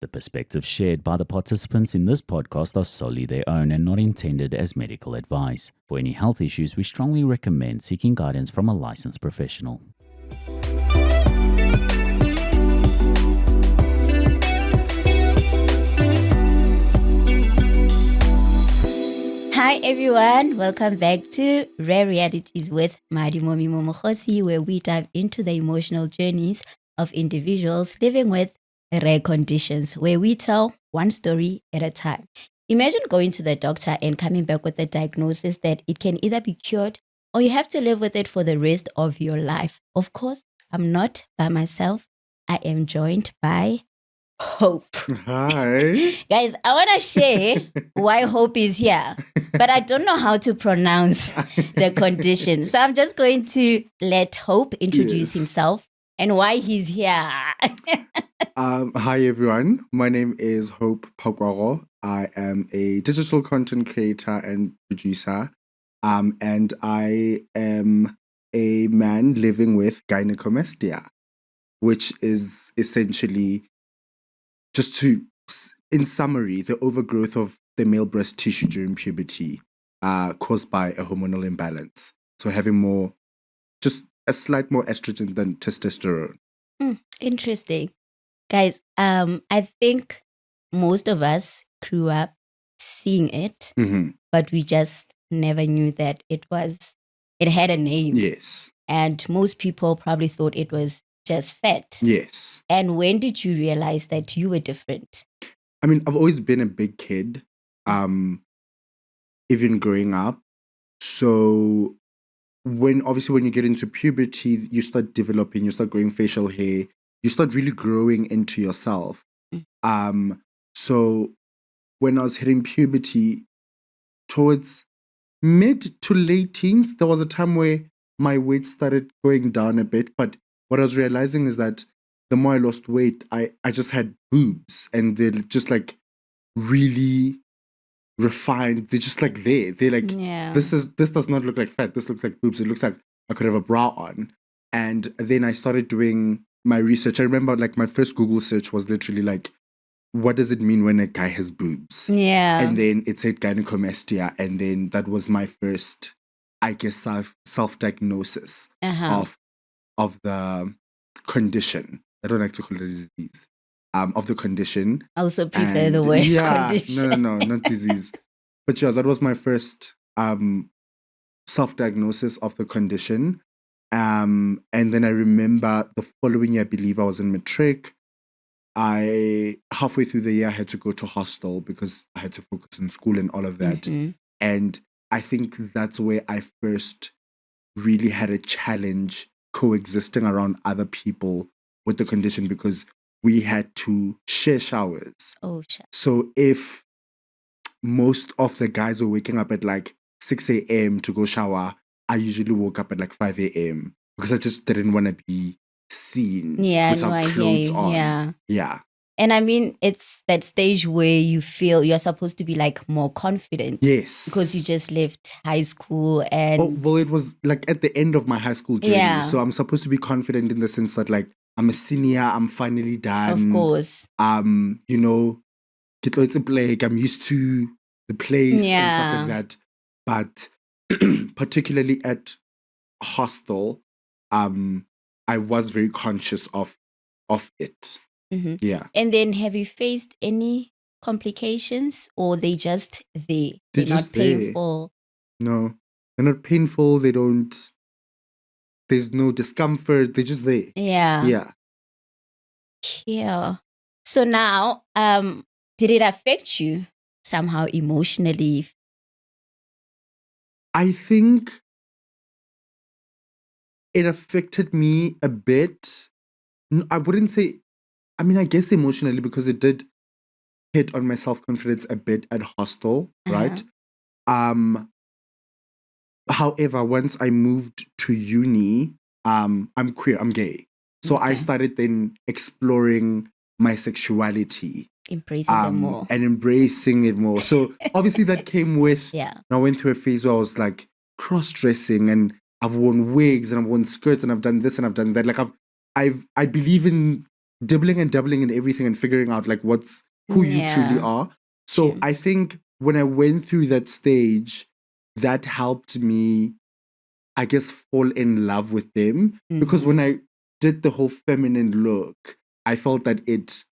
The perspectives shared by the participants in this podcast are solely their own and not intended as medical advice. For any health issues, we strongly recommend seeking guidance from a licensed professional. Hi everyone, welcome back to Rare Realities with Madimo Mimo Mokgosi, where we dive into the emotional journeys of individuals living with rare conditions, where we tell one story at a time. Imagine going to the doctor and coming back with a diagnosis that it can either be cured or you have to live with it for the rest of your life. Of course, I'm not by myself. I am joined by Hope. Hi. Guys, I want to share why Hope is here, but I don't know how to pronounce the condition. So I'm just going to let Hope introduce himself and why he's here. Hi, everyone. My name is Hope Pakwaro. I am a digital content creator and producer. And I am a man living with gynecomastia, which is essentially, just to, in summary, the overgrowth of the male breast tissue during puberty caused by a hormonal imbalance. So having just a slight more estrogen than testosterone. Interesting. Guys, I think most of us grew up seeing it, but we just never knew that it had a name. Yes. And most people probably thought it was just fat. Yes. And when did you realize that you were different? I mean, I've always been a big kid, even growing up. So when you get into puberty, you start developing, you start growing facial hair, you start really growing into yourself. So when I was hitting puberty, towards mid to late teens, there was a time where my weight started going down a bit. But what I was realizing is that the more I lost weight, I just had boobs, and they're just like really refined. They're just like there. They're like, this does not look like fat. This looks like boobs. It looks like I could have a bra on. And then I started doing my research. I remember like my first Google search was literally like, what does it mean when a guy has boobs? Yeah. And then it said gynecomastia. And then that was my first, I guess, self-diagnosis of the condition. I don't like to call it a disease. Of the condition. I also prefer the word condition. No, not disease. But yeah, that was my first self-diagnosis of the condition. And then I remember the following year, I believe I was in matric. Halfway through the year, I had to go to hostel because I had to focus on school and all of that. And I think that's where I first really had a challenge coexisting around other people with the condition, because we had to share showers. Oh, shit. So if most of the guys were waking up at like 6 a.m. to go shower, I usually woke up at like 5 a.m. because I just didn't want to be seen without clothes on. Yeah. And I mean, it's that stage where you feel you're supposed to be like more confident. Yes. Because you just left high school and... well, it was like at the end of my high school journey. Yeah. So I'm supposed to be confident in the sense that like, I'm a senior, I'm finally done. Of course. I'm used to the place and stuff like that. But particularly at hostel, I was very conscious of it. Yeah. And then have you faced any complications, or they just there? They're not painful? No, they're not painful. There's no discomfort. They're just there. Yeah. So now, did it affect you somehow emotionally? I think it affected me a bit. I wouldn't say, I guess emotionally, because it did hit on my self-confidence a bit at hostel, right? However, once I moved to uni, I'm queer, I'm gay. So I started then exploring my sexuality. Embracing it more. And embracing it more. So obviously that came with, I went through a phase where I was like cross-dressing, and I've worn wigs and I've worn skirts and I've done this and I've done that. Like I believe in dibbling and doubling in everything and figuring out like who you truly are. So True. I think when I went through that stage, that helped me, I guess, fall in love with them. Because when I did the whole feminine look, I felt that it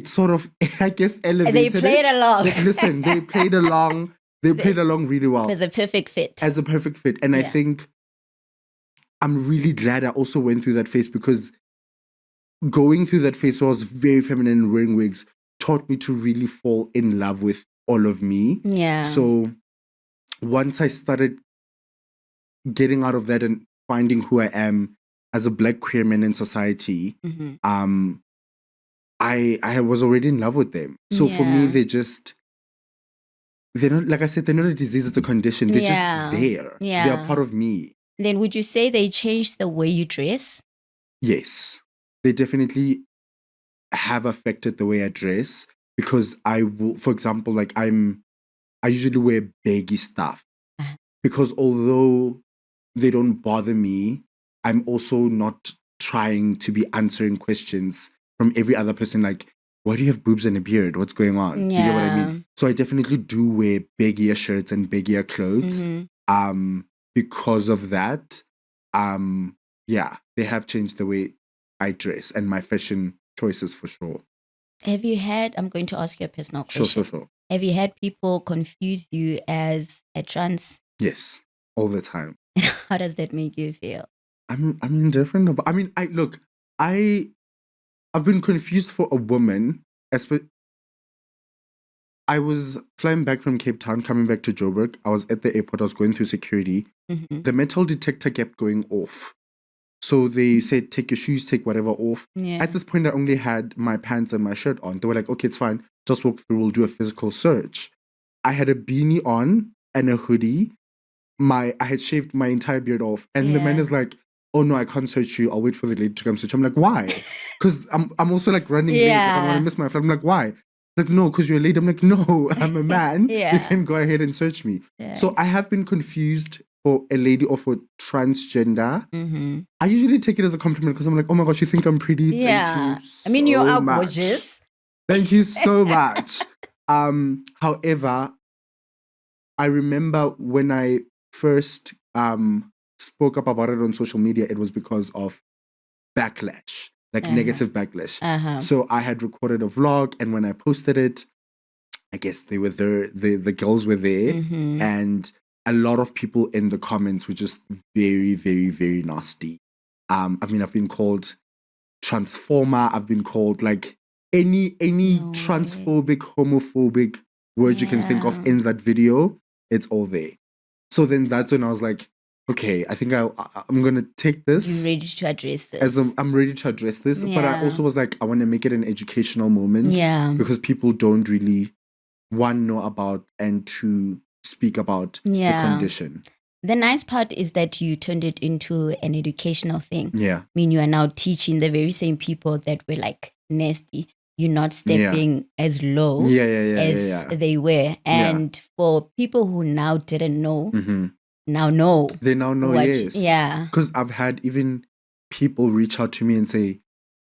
sort of, I guess, elevated. They played along. Listen, they played along. They played along really well. It was a perfect fit. As a perfect fit. And I think I'm really glad I also went through that phase, because going through that phase where I was very feminine and wearing wigs taught me to really fall in love with all of me. Yeah. So once I started getting out of that and finding who I am as a Black queer man in society, I was already in love with them. So for me, they're not, like I said, they're not a disease, it's a condition. They're just there. Yeah. They're part of me. Then would you say they changed the way you dress? Yes. They definitely have affected the way I dress, because I will, for example, like I usually wear baggy stuff, because although they don't bother me, I'm also not trying to be answering questions from every other person like, why do you have boobs and a beard? What's going on? Do you get what I mean? So I definitely do wear baggier shirts and baggier clothes. Because of that, they have changed the way I dress and my fashion choices for sure. Have you had, I'm going to ask you a personal question. Sure. Have you had people confuse you as a trans? Yes, all the time. How does that make you feel? I'm indifferent. I mean, I've been confused for a woman. I was flying back from Cape Town, coming back to Joburg. I was at the airport. I was going through security. The metal detector kept going off. So they said, take your shoes, take whatever off. Yeah. At this point, I only had my pants and my shirt on. They were like, okay, it's fine. Just walk through. We'll do a physical search. I had a beanie on and a hoodie. I had shaved my entire beard off. And the man is like, oh no, I can't search you. I'll wait for the lady to come search. I'm like, why? Because I'm also like running late. Like, I'm going to miss my flight. I'm like, why? Like, no, because you're late. I'm like, no, I'm a man. You can go ahead and search me. So I have been confused for a lady or for transgender. I usually take it as a compliment, because I'm like, oh my gosh, you think I'm pretty? Yeah. Thank you so I mean, you are much. gorgeous. Thank you so much. However, I remember when I first spoke up about it on social media, it was because of backlash, like negative backlash. So I had recorded a vlog, and when I posted it, I guess they were there, the girls were there, and a lot of people in the comments were just very, very, very nasty. I mean, I've been called transformer. I've been called like any transphobic, homophobic word you can think of in that video. It's all there. So then that's when I was like, okay, I think I'm going to take this. You're ready to address this. I'm ready to address this. But I also was like, I want to make it an educational moment. Yeah. Because people don't really, one, know about, and two, speak about the condition. The nice part is that you turned it into an educational thing. Yeah. I mean, you are now teaching the very same people that were like nasty. You're not stepping as low as they were. And for people who now didn't know, now know. They now know, yes. Yeah. Because I've had even people reach out to me and say,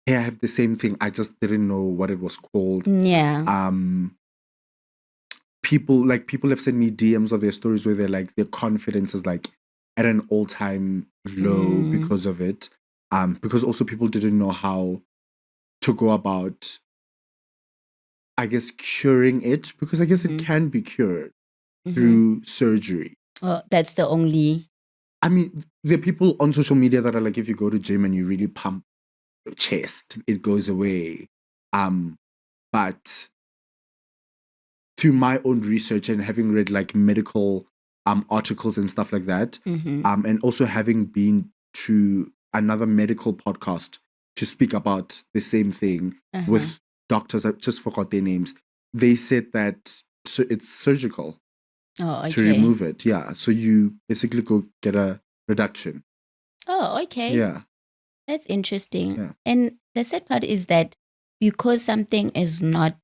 hey, I have the same thing. I just didn't know what it was called. Yeah. People have sent me DMs of their stories where they're like, their confidence is like at an all-time low because of it. Because also people didn't know how to go about, I guess, curing it, because I guess it can be cured through surgery. Oh, that's the only... I mean, there are people on social media that are like, if you go to gym and you really pump your chest, it goes away. But through my own research and having read like medical articles and stuff like that, and also having been to another medical podcast to speak about the same thing with doctors, I just forgot their names. They said that it's surgical to remove it. Yeah. So you basically go get a reduction. Oh, okay. Yeah. That's interesting. Yeah. And the sad part is that because something is not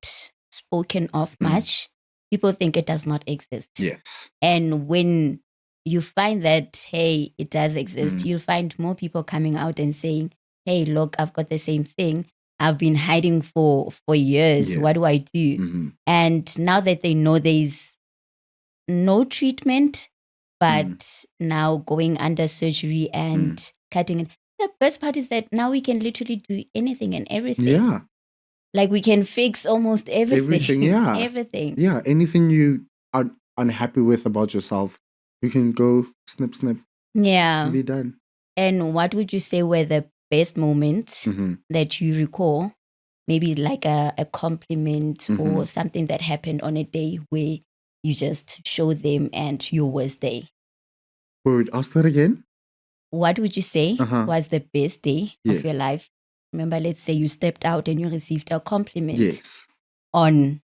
spoken of much, people think it does not exist. Yes. And when you find that, hey, it does exist, you'll find more people coming out and saying, hey, look, I've got the same thing. I've been hiding for years. Yeah. What do I do? Mm-hmm. And now that they know there's no treatment, but now going under surgery and cutting it. The best part is that now we can literally do anything and everything. Yeah. Like we can fix almost everything. Everything, yeah. Everything. Yeah. Anything you are unhappy with about yourself, you can go snip, snip, Yeah. and be done. And what would you say were the best moments that you recall? Maybe like a compliment or something that happened on a day where you just show them and your worst day. Wait, ask that again? What would you say was the best day Yes. of your life? Remember, let's say you stepped out and you received a compliment Yes. on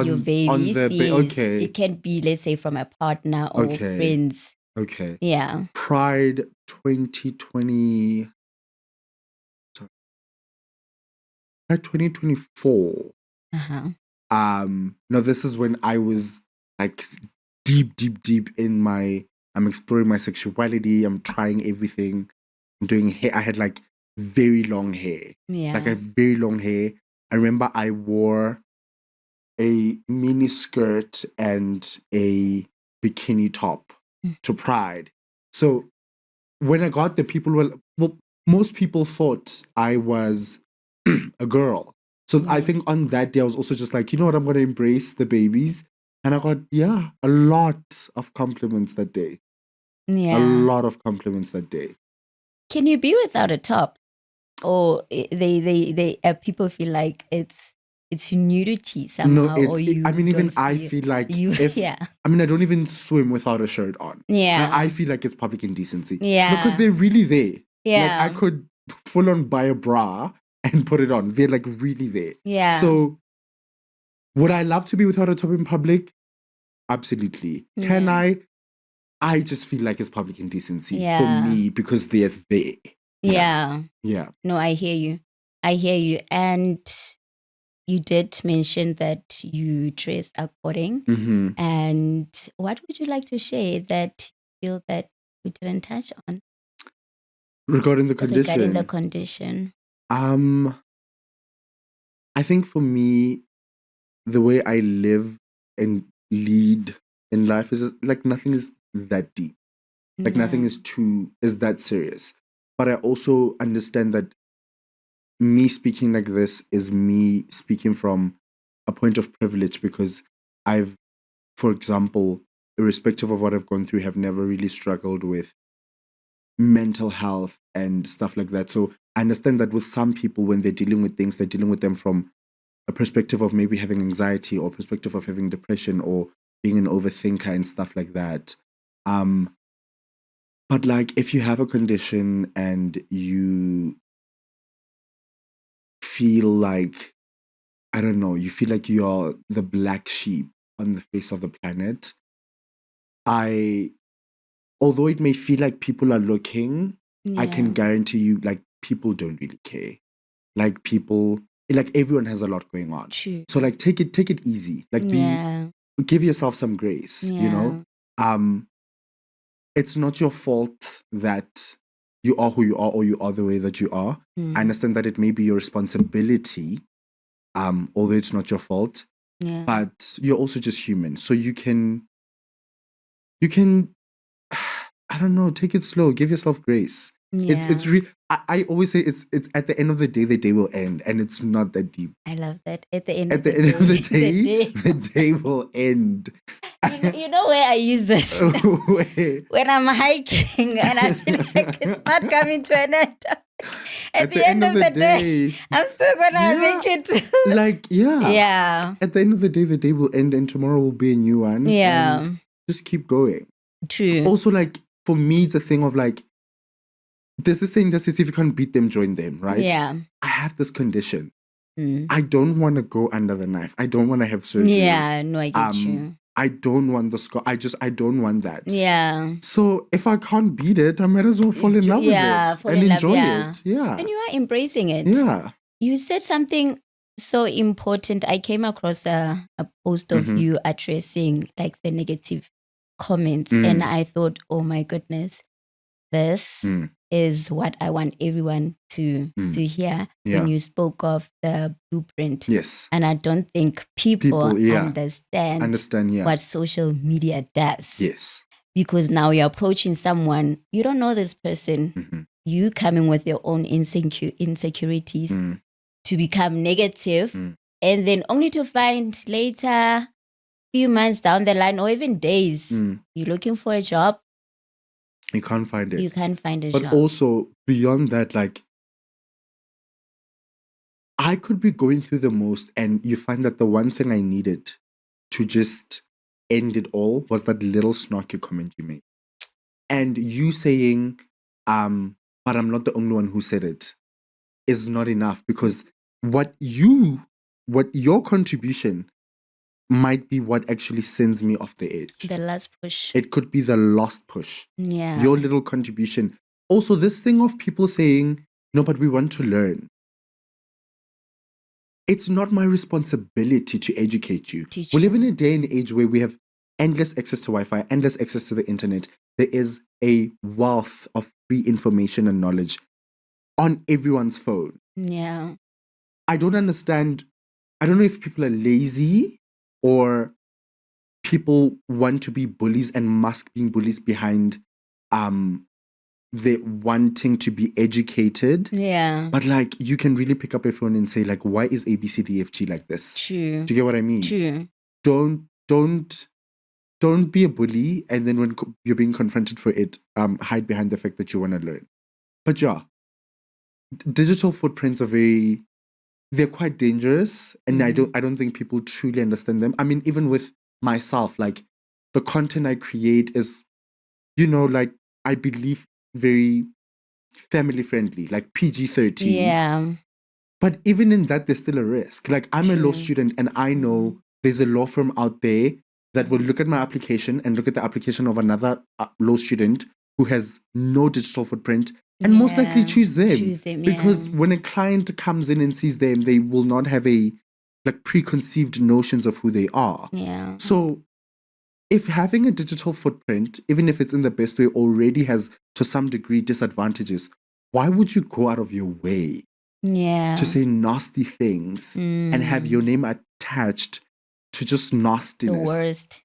your baby. On the okay. It can be, let's say, from a partner or friends. Okay. Yeah. Pride 2020. Pride 2024. No, this is when I was like deep in my. I'm exploring my sexuality. I'm trying everything. I'm doing hair. I had like very long hair. Yeah. Like I have very long hair. I remember I wore a mini skirt and a bikini top to Pride. So when I got there, people were, well, most people thought I was a girl. So I think on that day, I was also just like, you know what, I'm going to embrace the babies. And I got, a lot of compliments that day. Yeah. A lot of compliments that day. Can you be without a top? Or they people feel like it's nudity somehow. No, or you I mean, even I feel feel like yeah. I mean, I don't even swim without a shirt on. Yeah. I feel like it's public indecency. Yeah. Because they're really there. Yeah. Like I could full on buy a bra and put it on. They're like really there. Yeah. So would I love to be without a top in public? Absolutely. Can I? I just feel like it's public indecency for me because they're there. Yeah. Yeah. No, I hear you. And you did mention that you dressed according. And what would you like to share that you feel that we didn't touch on? Regarding the condition. I think for me, the way I live and lead in life is like nothing is that deep. Like nothing is that serious. But I also understand that me speaking like this is me speaking from a point of privilege because I've, for example, irrespective of what I've gone through, have never really struggled with mental health and stuff like that. So I understand that with some people, when they're dealing with things, they're dealing with them from a perspective of maybe having anxiety or perspective of having depression or being an overthinker and stuff like that. But like if you have a condition and you feel like, I don't know, you feel like you're the black sheep on the face of the planet, although it may feel like people are looking, I can guarantee you, like, people don't really care. Like everyone has a lot going on. True. So like take it easy. Like give yourself some grace, you know? It's not your fault that you are who you are or you are the way that you are. I understand that it may be your responsibility, although it's not your fault. But you're also just human. So you can I don't know, take it slow, give yourself grace. It's I always say it's at the end of the day will end, and it's not that deep. I love that. At the end of the day, the day will end. You know where I use this? When I'm hiking and I feel like it's not coming to an end. At the end of the day, I'm still gonna make it. Yeah. At the end of the day will end, and tomorrow will be a new one. Yeah. And just keep going. True. Also, like for me, it's a thing of like, there's this saying that says if you can't beat them, join them, right? Yeah. I have this condition. I don't want to go under the knife. I don't want to have surgery. Yeah, no, I get you. I don't want the scar. I don't want that. Yeah. So if I can't beat it, I might as well fall in love with it and enjoy it. Yeah. And you are embracing it. Yeah. You said something so important. I came across a post of you addressing like the negative comments, and I thought, oh my goodness, this is what I want everyone to hear when you spoke of the blueprint. Yes. And I don't think people understand yeah. what social media does. Yes. Because now you're approaching someone, you don't know this person, you coming with your own insecurities to become negative, and then only to find later, few months down the line or even days, you're looking for a job. You can't find it. You can't find a job. But also, beyond that, like, I could be going through the most, and you find that the one thing I needed to just end it all was that little snarky comment you made. And you saying, but I'm not the only one who said it, is not enough, because what your contribution might be what actually sends me off the edge. The last push. It could be the last push. Yeah. Your little contribution. Also, this thing of people saying, no, but we want to learn. It's not my responsibility to educate you. Teach We you. live in a day and age where we have endless access to Wi-Fi, endless access to the internet. There is a wealth of free information and knowledge on everyone's phone. Yeah. I don't understand. I don't know if people are lazy or people want to be bullies and mask being bullies behind the wanting to be educated. Yeah. But like, you can really pick up a phone and say, like, why is ABCDFG like this? True. Do you get what I mean? True. Don't be a bully, and then when you're being confronted for it, hide behind the fact that you want to learn. But yeah, digital footprints are they're quite dangerous, and I don't think people truly understand them. I mean, even with myself, like, the content I create is, like, I believe very family friendly, like PG-13. Yeah. But even in that, there's still a risk. Like, I'm a law student, and I know there's a law firm out there that will look at my application and look at the application of another law student who has no digital footprint and most likely choose them. Because when a client comes in and sees them, they will not have preconceived notions of who they are. Yeah. So if having a digital footprint, even if it's in the best way, already has to some degree disadvantages, why would you go out of your way to say nasty things and have your name attached to just nastiness? The worst.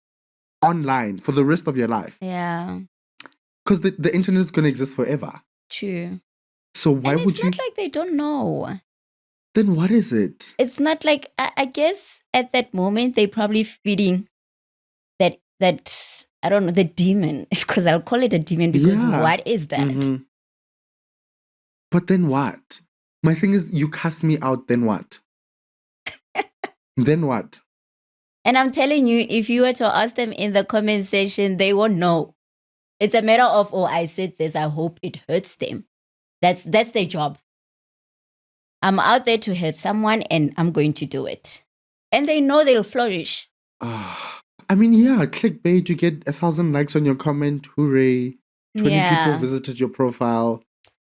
Online for the rest of your life. Yeah. Because the internet is going to exist forever. True. So why would you? It's not like they don't know. Then what is it? It's not like, I guess at that moment, they probably feeding that I don't know, the demon, because I'll call it a demon, because what is that? Mm-hmm. But then what? My thing is, you cast me out, then what? Then what? And I'm telling you, if you were to ask them in the comment section, they won't know. It's a matter of, I said this, I hope it hurts them. That's their job. I'm out there to hurt someone, and I'm going to do it. And they know they'll flourish. I mean, yeah, clickbait, you get 1,000 likes on your comment, hooray. 20 people visited your profile.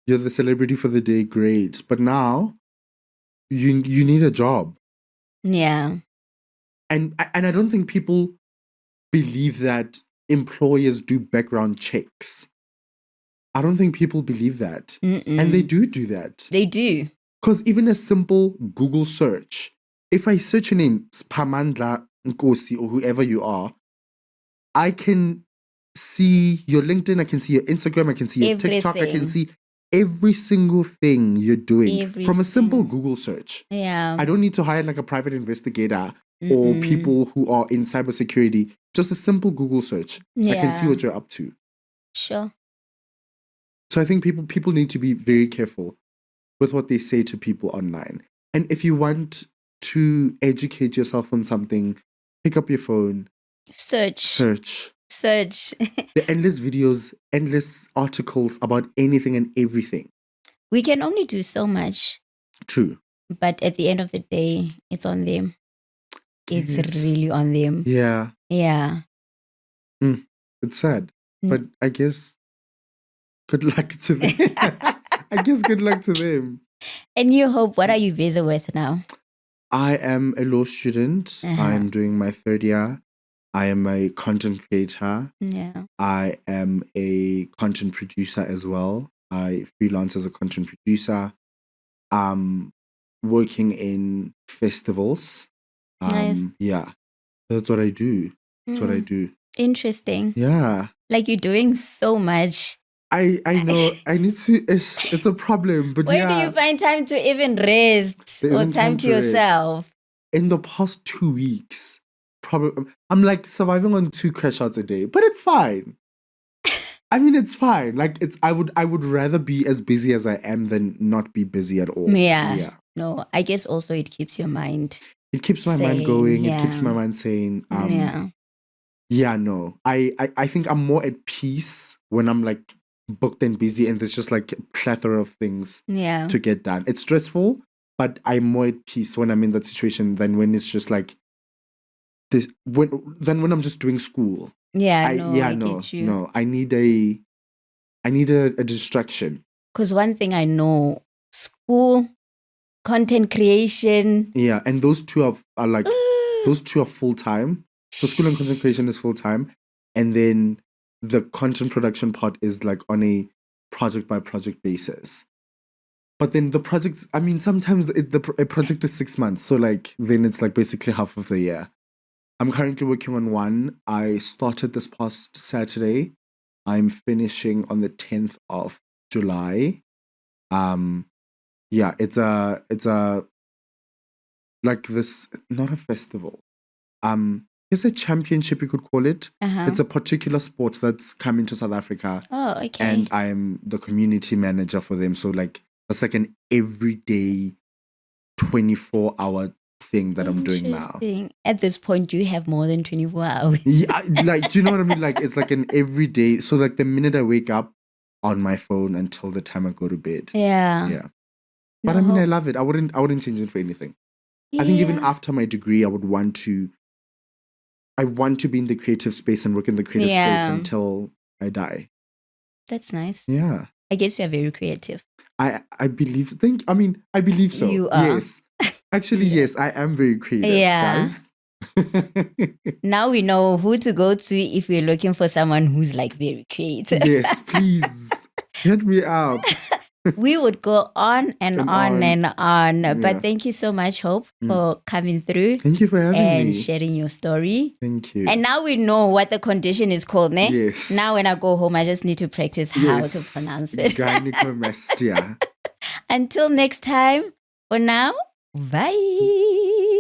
You're the celebrity for the day, great. But now, you need a job. Yeah. And I don't think people believe that employers do background checks. I don't think people believe that. And they do that. They do. Because even a simple Google search, if I search your name, Spamandla Mokgosi, or whoever you are, I can see your LinkedIn, I can see your Instagram, I can see your TikTok, I can see every single thing you're doing from a simple Google search. Yeah. I don't need to hire like a private investigator or people who are in cybersecurity. Just a simple Google search. I can see what you're up to. Sure. So I think people need to be very careful with what they say to people online. And if you want to educate yourself on something, pick up your phone. Search. There are endless videos, endless articles about anything and everything. We can only do so much. True. But at the end of the day, it's on them. It's really on them. Yeah. Yeah. It's sad. But I guess good luck to them. I guess good luck to them. And you, Hope, what are you busy with now? I am a law student. I'm doing my third year. I am a content creator. Yeah. I am a content producer as well. I freelance as a content producer. Working in festivals. Nice. Yeah, that's what I do. That's what I do. Interesting. Yeah. Like you're doing so much. I know. I need to. It's a problem, but Where yeah. do you find time to even rest There or isn't time to rest. yourself? In the past 2 weeks, probably I'm like surviving on 2 crash outs a day, but it's fine. I mean, it's fine. Like I would rather be as busy as I am than not be busy at all. Yeah. No, I guess also it keeps your mind. It keeps my mind sane, going. yeah. It keeps my mind sane. Yeah. Yeah, no. I think I'm more at peace when I'm like booked and busy and there's just like a plethora of things Yeah. to get done. It's stressful, but I'm more at peace when I'm in that situation than when it's just like this when I'm just doing school. Yeah, I get you. no. I need a distraction. Because one thing I know, school, content creation. Yeah, and those two are like those two are full time. So school and content creation is full time, and then the content production part is like on a project by project basis. But then the projects, I mean, sometimes a project is 6 months, so like then it's like basically half of the year. I'm currently working on one. I started this past Saturday. I'm finishing on the 10th of July. Yeah, it's a like this, not a festival. It's a championship, you could call it. It's a particular sport that's come into South Africa. Oh, okay. And I'm the community manager for them. So like it's like an everyday 24-hour thing that I'm doing now. At this point, you have more than 24 hours. Yeah, like, do you know what I mean? Like, it's like an everyday. So, like, the minute I wake up on my phone until the time I go to bed. Yeah. Yeah. But I mean, I love it. I wouldn't change it for anything. Yeah. I think even after my degree, I want to be in the creative space and work in the creative space until I die. That's nice. Yeah. I guess you're very creative. I believe so. You are. Yes. Actually, yes, I am very creative, guys. Now we know who to go to if we're looking for someone who's like very creative. Yes, please. Hit me up. We would go on and on. Yeah. But thank you so much, Hope, for coming through. Thank you for having me. And sharing your story. Thank you. And now we know what the condition is called, ne? Yes. Now when I go home, I just need to practice how to pronounce it. Gynecomastia. Until next time, for now, bye.